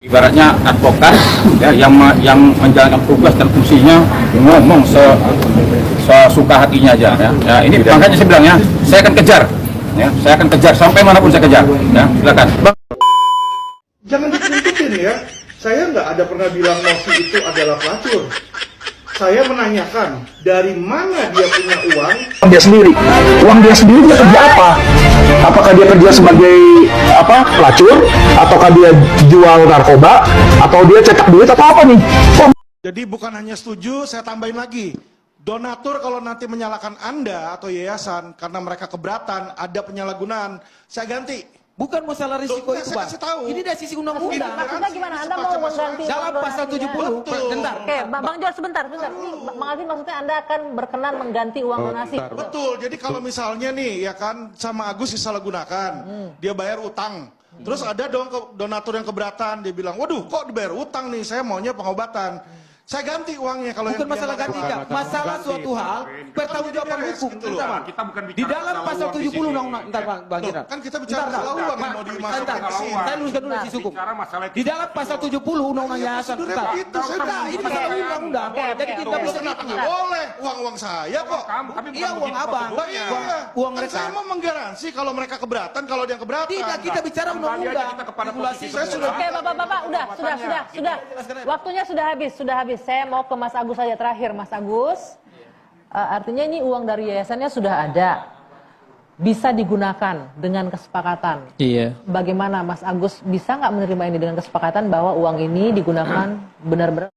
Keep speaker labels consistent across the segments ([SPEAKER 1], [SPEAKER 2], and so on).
[SPEAKER 1] Ibaratnya advokat ya, yang menjalankan tugas dan fungsinya ngomong sesuka hatinya aja ya. Ya ini makanya saya bilang ya, saya akan kejar ya, saya akan kejar sampai manapun saya kejar ya. Silakan.
[SPEAKER 2] Jangan dituntutin ya. Saya nggak ada pernah bilang Novi itu adalah pelacur. Saya menanyakan dari mana dia punya uang.
[SPEAKER 3] Dia sendiri, uang dia sendiri dia kerja apa? Apakah dia kerja sebagai pelacur, ataukah dia jual narkoba, atau dia cetak duit atau apa nih?
[SPEAKER 2] Jadi bukan hanya setuju, saya tambahin lagi. Donatur kalau nanti menyalahkan Anda atau yayasan karena mereka keberatan, ada penyalahgunaan, saya ganti.
[SPEAKER 4] Bukan masalah risiko itu, Bang. Ini dari sisi undang-undang.
[SPEAKER 5] Maksudnya gimana? Anda mau mengganti
[SPEAKER 4] dalam pasal 70. Bentar.
[SPEAKER 5] Oke, Bang Jor sebentar. Bang Alvin maksudnya Anda akan berkenan mengganti uang donasi.
[SPEAKER 2] Betul. Jadi kalau misalnya nih ya kan sama Agus disalahgunakan, dia bayar utang. Terus ada dong donatur yang keberatan, dia bilang, "Waduh, kok dibayar utang nih? Saya maunya pengobatan." Saya ganti uangnya kalau
[SPEAKER 4] bukan
[SPEAKER 2] yang
[SPEAKER 4] masalah ganti, Kak. Masalah suatu hal pertanggungjawaban hukum.
[SPEAKER 2] Gitu loh.
[SPEAKER 1] Kita bukan
[SPEAKER 4] Di dalam pasal 70 undang-undang, bentar Bang Jenderal.
[SPEAKER 2] Kan kita bicara masalah uang yang mau dimasukkan ke sini.
[SPEAKER 4] Saya luruskan dulu sisi hukum. Di dalam pasal 70 undang-undang yayasan. Bentar. Ini masalah undang-undang. Jadi kita belum
[SPEAKER 2] Kenapa nggak boleh? Uang saya kok.
[SPEAKER 4] Iya, uang abang. Uang mereka.
[SPEAKER 2] Saya mau menggaransi kalau mereka keberatan, kalau dia keberatan.
[SPEAKER 4] Tidak, kita bicara undang-undang. Regulasi.
[SPEAKER 5] Oke, Bapak-bapak, sudah. Waktunya sudah habis. Saya mau ke Mas Agus saja terakhir, Mas Agus. Artinya ini uang dari yayasannya sudah ada, bisa digunakan dengan kesepakatan.
[SPEAKER 4] Iya.
[SPEAKER 5] Bagaimana Mas Agus bisa nggak menerima ini dengan kesepakatan bahwa uang ini digunakan benar-benar?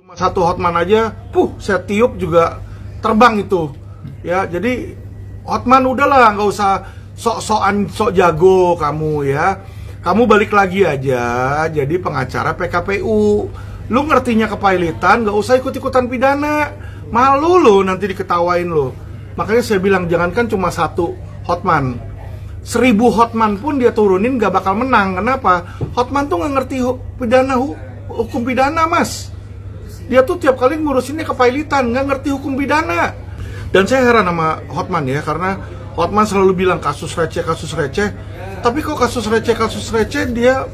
[SPEAKER 2] Cuma satu Hotman aja, saya tiup juga terbang itu. Ya, jadi Hotman udahlah, nggak usah sok-sokan sok jago kamu ya. Kamu balik lagi aja jadi pengacara PKPU. Lu ngertinya kepailitan, nggak usah ikut-ikutan pidana. Malu lu nanti diketawain lu. Makanya saya bilang jangankan cuma satu Hotman, 1000 Hotman pun dia turunin nggak bakal menang. Kenapa? Hotman tuh nggak ngerti hukum pidana, Mas. Dia tuh tiap kali ngurusinnya kepailitan, nggak ngerti hukum pidana. Dan saya heran sama Hotman ya, karena Hotman selalu bilang kasus receh. Tapi kok kasus receh dia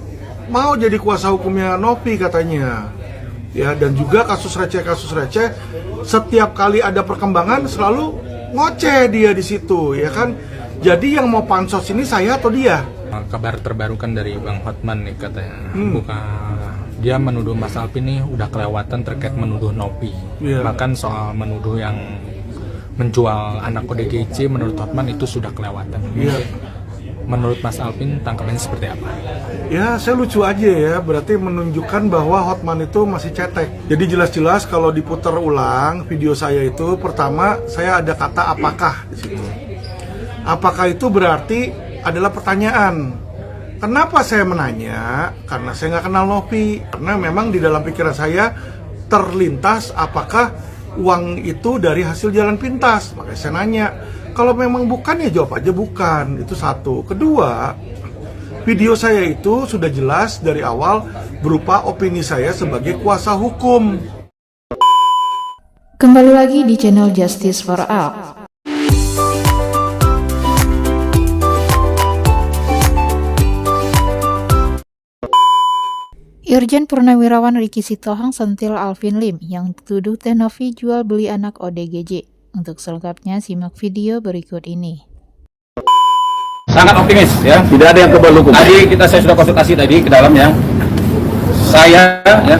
[SPEAKER 2] mau jadi kuasa hukumnya Novi katanya. Ya, dan juga kasus receh setiap kali ada perkembangan selalu ngoceh dia di situ, ya kan? Jadi yang mau pansos ini saya atau dia?
[SPEAKER 6] Kabar terbaru kan dari Bang Hotman nih katanya, dia menuduh Mas Alvin nih udah kelewatan terkait menuduh Novi. Bahkan soal menuduh yang menjual anak ODGJ menurut Hotman itu sudah kelewatan. Menurut Mas Alvin tangkapannya seperti apa?
[SPEAKER 2] Ya, saya lucu aja ya, berarti menunjukkan bahwa Hotman itu masih cetek. Jadi jelas-jelas kalau diputar ulang video saya itu, pertama saya ada kata apakah di situ. Apakah itu berarti adalah pertanyaan. Kenapa saya menanya? Karena saya nggak kenal Novi. Karena memang di dalam pikiran saya terlintas apakah uang itu dari hasil jalan pintas. Makanya saya nanya. Kalau memang bukan ya jawab aja bukan. Itu satu. Kedua, video saya itu sudah jelas dari awal berupa opini saya sebagai kuasa hukum.
[SPEAKER 7] Kembali lagi di channel Justice for All. Irjen Purnawirawan Riki Sitohang sentil Alvin Lim yang dituduh Teh Novi jual beli anak ODGJ. Untuk selengkapnya simak video berikut ini.
[SPEAKER 1] Sangat optimis ya, tidak ada yang kebal hukum. Tadi saya sudah konsultasi tadi ke dalam ya. Saya ya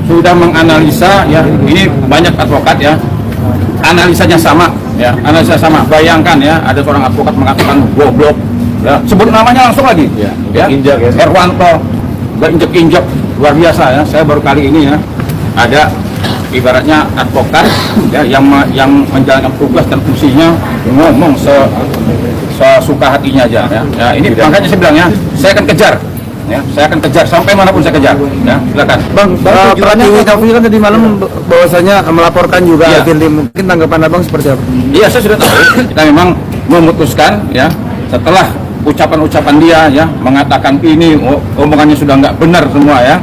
[SPEAKER 1] sudah menganalisa ya, ini banyak advokat ya. Analisanya sama ya, analisa sama. Bayangkan ya, ada seorang advokat mengatakan goblok ya, sebut namanya langsung lagi ya. Injak ya. Herwanto, injek luar biasa ya. Saya baru kali ini ya ada ibaratnya advokat ya, yang menjalankan tugas dan fungsinya ngomong sesuka hatinya aja ya. Ya ini makanya saya bilang ya, saya akan kejar ya, saya akan kejar sampai manapun saya kejar ya. Silakan.
[SPEAKER 8] Bang, pelatih Novi kan tadi malam bahwasanya melaporkan juga Alvin Lim. Mungkin tanggapan Abang seperti apa?
[SPEAKER 1] Iya, saya sudah tahu. Kita memang memutuskan ya, setelah ucapan-ucapan dia ya mengatakan ini omongannya sudah nggak benar semua ya.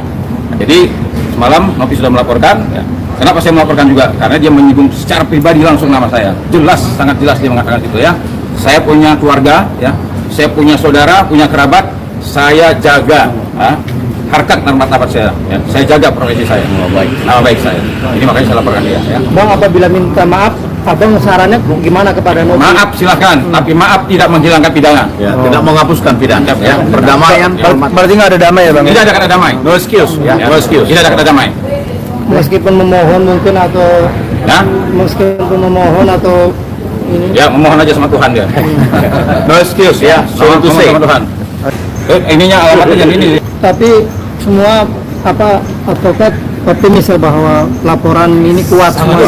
[SPEAKER 1] Jadi semalam Novi sudah melaporkan ya. Kenapa saya melaporkan juga? Karena dia menyinggung secara pribadi langsung nama saya. Jelas, sangat jelas dia mengatakan itu ya. Saya punya keluarga ya, saya punya saudara, punya kerabat, saya jaga. harkat dan martabat saya. Ya. Saya jaga profesi saya. Nama baik saya. Ini makanya saya laporkan dia. Ya.
[SPEAKER 8] Bang, apabila minta maaf, abang sarannya gimana kepada Novi?
[SPEAKER 1] Maaf silakan, tapi maaf tidak menghilangkan pidana.
[SPEAKER 9] Ya, tidak menghapuskan pidana.
[SPEAKER 1] Ya.
[SPEAKER 9] Perdamaian.
[SPEAKER 8] Berarti nggak ada damai ya bang?
[SPEAKER 1] Tidak ada kata damai.
[SPEAKER 9] No excuse.
[SPEAKER 1] Ya.
[SPEAKER 9] No excuse.
[SPEAKER 1] Tidak ada kata damai.
[SPEAKER 8] Meskipun memohon mungkin atau
[SPEAKER 1] Ya.
[SPEAKER 8] meskipun memohon atau ini.
[SPEAKER 1] Ya, memohon aja sama Tuhan dia.
[SPEAKER 9] No excuse ya. Sorry to
[SPEAKER 1] Mohon
[SPEAKER 9] say.
[SPEAKER 1] sama Tuhan. Ininya alamatnya yang ini.
[SPEAKER 8] Tapi semua advokat optimis ya bahwa laporan ini kuat semua.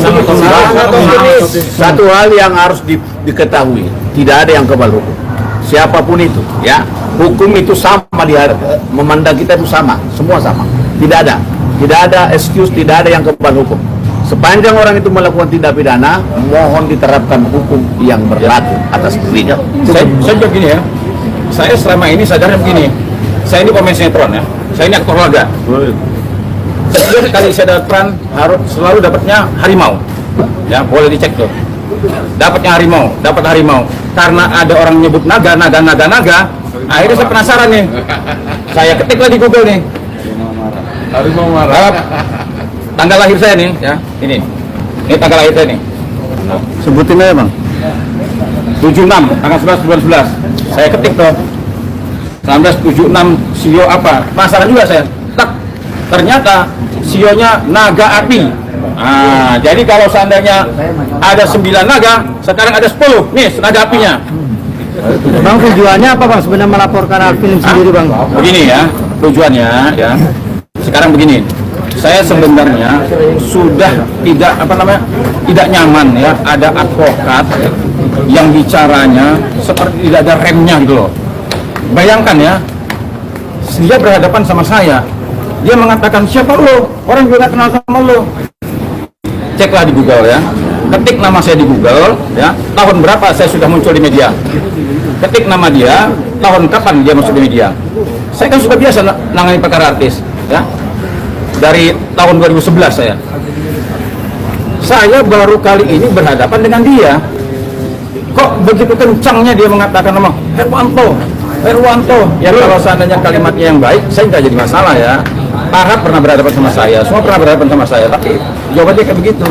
[SPEAKER 9] Satu hal yang harus diketahui, tidak ada yang kebal hukum. Siapapun itu, ya, hukum itu sama memandang kita itu sama, semua sama. Tidak ada excuse, tidak ada yang kebal hukum. Sepanjang orang itu melakukan tindak pidana, mohon diterapkan hukum yang berlaku atas dirinya.
[SPEAKER 1] Saya juga begini ya. Saya selama ini sadarnya begini. Saya ini pemain sinetron ya. Saya ini aktor laga. Setiap kali saya dapat peran harus selalu dapatnya harimau. Ya, boleh dicek tuh. Dapatnya harimau, dapat harimau. Karena ada orang nyebut naga. Akhirnya saya penasaran nih. Saya ketiklah di Google nih. Harimau marah. Tanggal lahir saya nih, ya. Ini tanggal lahir saya nih.
[SPEAKER 8] Sebutin aja bang.
[SPEAKER 1] 76, tanggal 11 bulan 11. Saya ketik tuh. 1976 sio apa? Penasaran juga saya. Tak, ternyata sionya naga api. Nah, jadi kalau seandainya ada 9 naga, sekarang ada 10. Nih, naga apinya.
[SPEAKER 8] Bang, tujuannya apa bang sebenarnya melaporkan Alvin sendiri bang?
[SPEAKER 1] Begini ya, tujuannya ya. Sekarang begini. Saya sebenarnya sudah tidak nyaman ya, ada advokat yang bicaranya seperti tidak ada remnya gitu loh. Bayangkan ya, dia berhadapan sama saya, dia mengatakan siapa lo, orang juga kenal sama lo. Ceklah di Google ya, ketik nama saya di Google ya, tahun berapa saya sudah muncul di media, ketik nama dia, tahun kapan dia masuk di media. Saya kan sudah biasa nangani perkara artis ya, dari tahun 2011 saya baru kali ini berhadapan dengan dia. Kok begitu kencangnya dia mengatakan nama Herwanto. Ya kalau seandainya kalimatnya yang baik, saya nggak jadi masalah ya. Para pernah berhadapan sama saya, semua pernah berhadapan sama saya, tapi jawabannya kayak begitu.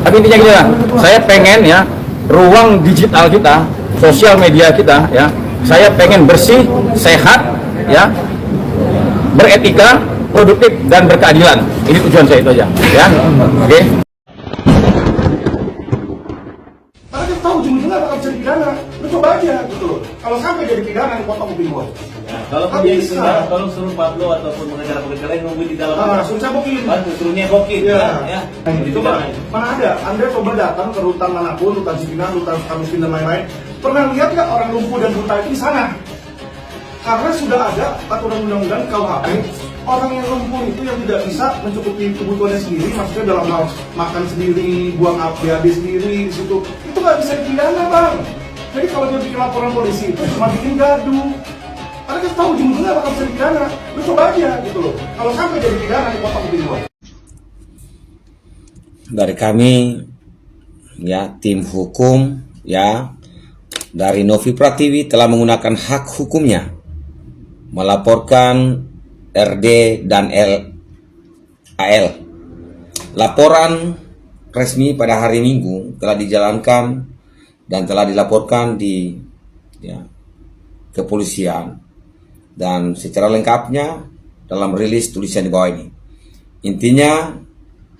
[SPEAKER 1] Tapi intinya gini lah, saya pengen ya, ruang digital kita, sosial media kita ya, saya pengen bersih, sehat ya, beretika, produktif dan berkeadilan. Ini tujuan saya itu aja ya. Oke.
[SPEAKER 2] Karena kita tahu ujung-ujungnya bakal jadi pidana. Lu coba aja gitu loh. Kalau sampai jadi pidana, dipotong kuping gua.
[SPEAKER 10] Kalau dia bisa, tolong suruh Pablo ataupun pengacara lain nunggu di dalam.
[SPEAKER 2] Suruh saya bokin.
[SPEAKER 10] Suruhnya bokin. Ya.
[SPEAKER 2] Itu mana ada? Anda coba datang ke rutan manapun, rutan Cipinang, rutan Sukamiskin dan lain-lain. Pernah lihat nggak orang lumpuh dan buta itu di sana? Karena sudah ada aturan undang-undang KUHP, orang yang lumpuh itu yang tidak bisa mencukupi kebutuhannya sendiri, maksudnya dalam hal makan sendiri, buang BAB sendiri, itu nggak bisa dipidana bang. Jadi kalau dia bikin laporan polisi itu cuma bikin gaduh. Karena kita tahu ujung-ujungnya bakal bisa dipidana. Lu coba aja gitu loh. Kalau sampai jadi pidana, dipotong kuping gua.
[SPEAKER 11] Dari kami ya, tim hukum ya, dari Novi Pratiwi telah menggunakan hak hukumnya melaporkan RD dan AL. Laporan resmi pada hari Minggu telah dijalankan dan telah dilaporkan di kepolisian, dan secara lengkapnya dalam rilis tulisan di bawah ini. Intinya,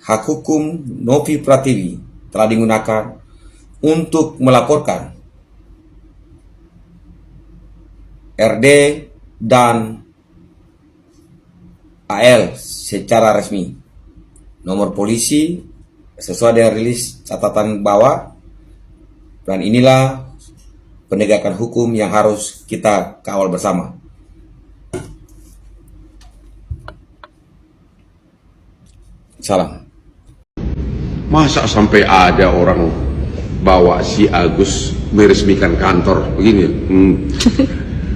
[SPEAKER 11] hak hukum Novi Pratiwi telah digunakan untuk melaporkan RD dan AL secara resmi. Nomor polisi sesuai dengan rilis catatan bawah, dan inilah penegakan hukum yang harus kita kawal bersama. Salam.
[SPEAKER 12] Masa sampai ada orang bawa si Agus meresmikan kantor begini?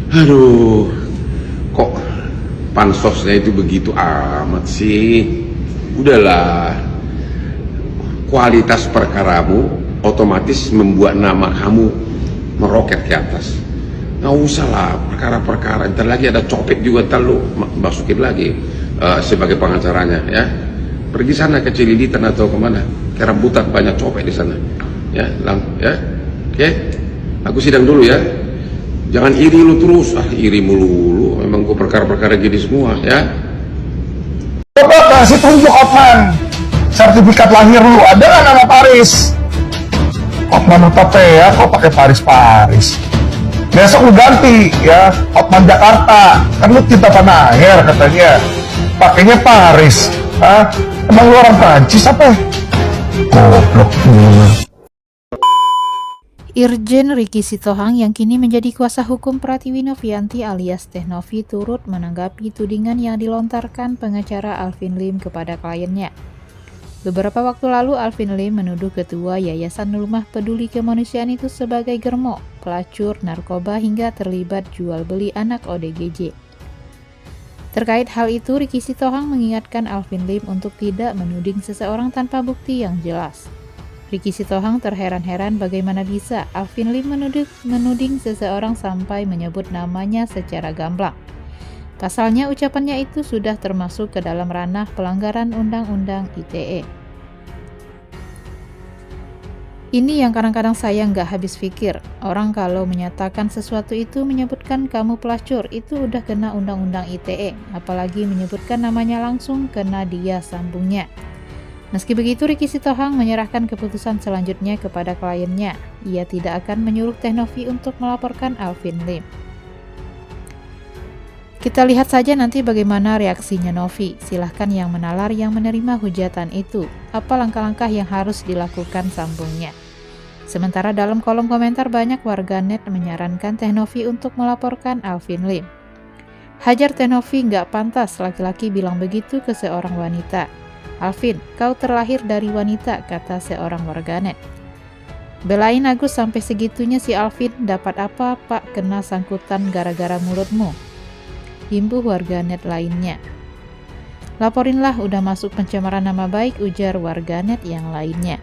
[SPEAKER 12] Aduh, kok pansosnya itu begitu amat sih? Udahlah, kualitas perkaramu otomatis membuat nama kamu meroket ke atas. Nggak usah lah perkara-perkara, ntar lagi ada copet juga, ntar lu masukin lagi. sebagai pengacaranya, ya. Pergi sana ke Cililitan atau kemana, ke Rambutan, banyak copet di sana, ya. Ya, oke. Aku sidang dulu ya. Jangan iri lu terus, iri mulu. Memang gua perkara-perkara gini semua, ya.
[SPEAKER 3] Coba kasih tunjuk Hotman sertifikat lahir lu, ada nggak nama Paris? Hotman UTP ya, kok pakai Paris. Besok lu ganti ya, Hotman Jakarta, kan lu cinta tanah air katanya, pakainya Paris. Emang lu orang Prancis apa? Goblok.
[SPEAKER 7] Irjen Ricky Sitohang yang kini menjadi kuasa hukum Pratiwi Novianti alias Teh Novi turut menanggapi tudingan yang dilontarkan pengacara Alvin Lim kepada kliennya. Beberapa waktu lalu Alvin Lim menuduh ketua Yayasan Rumah Peduli Kemanusiaan itu sebagai germo, pelacur, narkoba hingga terlibat jual beli anak ODGJ. Terkait hal itu, Ricky Sitohang mengingatkan Alvin Lim untuk tidak menuding seseorang tanpa bukti yang jelas. Ricky Sitohang terheran-heran bagaimana bisa Alvin Lim menuding seseorang sampai menyebut namanya secara gamblang. Pasalnya ucapannya itu sudah termasuk ke dalam ranah pelanggaran Undang-Undang ITE. Ini yang kadang-kadang saya nggak habis pikir. Orang kalau menyatakan sesuatu itu menyebutkan kamu pelacur, itu udah kena Undang-Undang ITE. Apalagi menyebutkan namanya langsung, kena dia sambungnya. Meski begitu, Ricky Sitohang menyerahkan keputusan selanjutnya kepada kliennya. Ia tidak akan menyuruh Teh Novi untuk melaporkan Alvin Lim. Kita lihat saja nanti bagaimana reaksinya Novi. Silahkan yang menalar yang menerima hujatan itu. Apa langkah-langkah yang harus dilakukan sambungnya. Sementara dalam kolom komentar banyak warganet menyarankan Teh Novi untuk melaporkan Alvin Lim. Hajar Teh Novi, nggak pantas laki-laki bilang begitu ke seorang wanita. Alvin, kau terlahir dari wanita, kata seorang warganet. Belain Agus sampai segitunya si Alvin, dapat apa Pak kena sangkutan gara-gara mulutmu? Imbuh warganet lainnya. Laporinlah udah masuk pencemaran nama baik, ujar warganet yang lainnya.